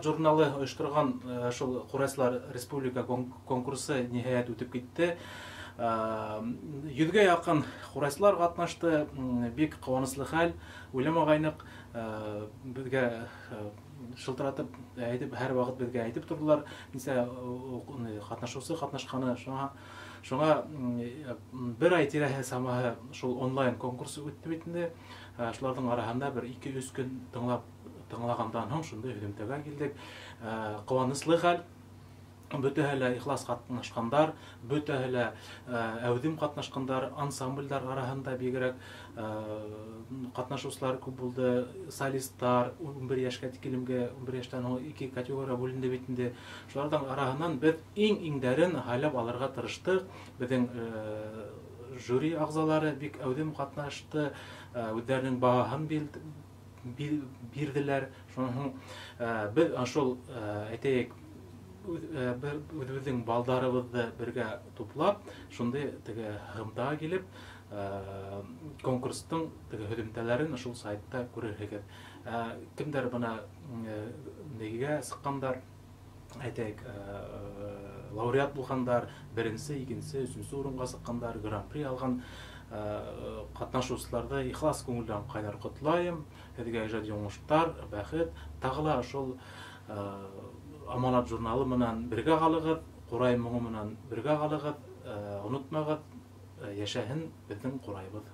Аманат журналы оештырган шул Курайсылар республика конкурсы ниһаят үтеп китте. 100-гә якын Курайсылар катнашты. Бик куанычлы хәл. Уйламагайнык, безгә шылтыратып әйтеп, һәр вакыт безгә әйтеп тордылар. Нисә катнашучы катнашканы, шуңа бер ай тирәһе самаһы шул онлайн конкурсы үтте бит инде. Шуларның арасында бер 2-3 көн тыңлагандан соң шундый һөҗүмтәгә килдек. Куанычлы хәл. Бөтәһелә ихлас катнашкандар, бөтәһелә әүдем катнашкандар, ансамбльләр арасында бигрәк катнашучылар күп булды. Солистлар 11 яшькә тикилемгә, 11 яшьтән 2 категория бүленде бит инде. Шуларның арасыннан без иң-иңдәрен хәйләп алырга тырыштык. Безнең жюри агзалары бик әүдем катнашты, үзләренең багаһын бирделәр. Шуның без шул әйтәйек, үзебезнең балдарыбызны бергә туплап, шундый теге гымтага килеп, конкурстың теге һөҗүмтәләрен шул сайтта күрергә. Кемдер бына нигә сыккандар, әйтәйек, лауреат булгандар, 1-нче, 2-нче, 3-нче урынга сыккандар, гран-при алган катнашучыларда ихлас күңелдән кайнар котлайым. Һезгә иҗади уңыштар, бәхет, тагыла шул Аманат журналы менән бергә калыгыз, Курай моңы менән бергә калыгыз, онытмагыз, яшәһен безнең Курайбыз.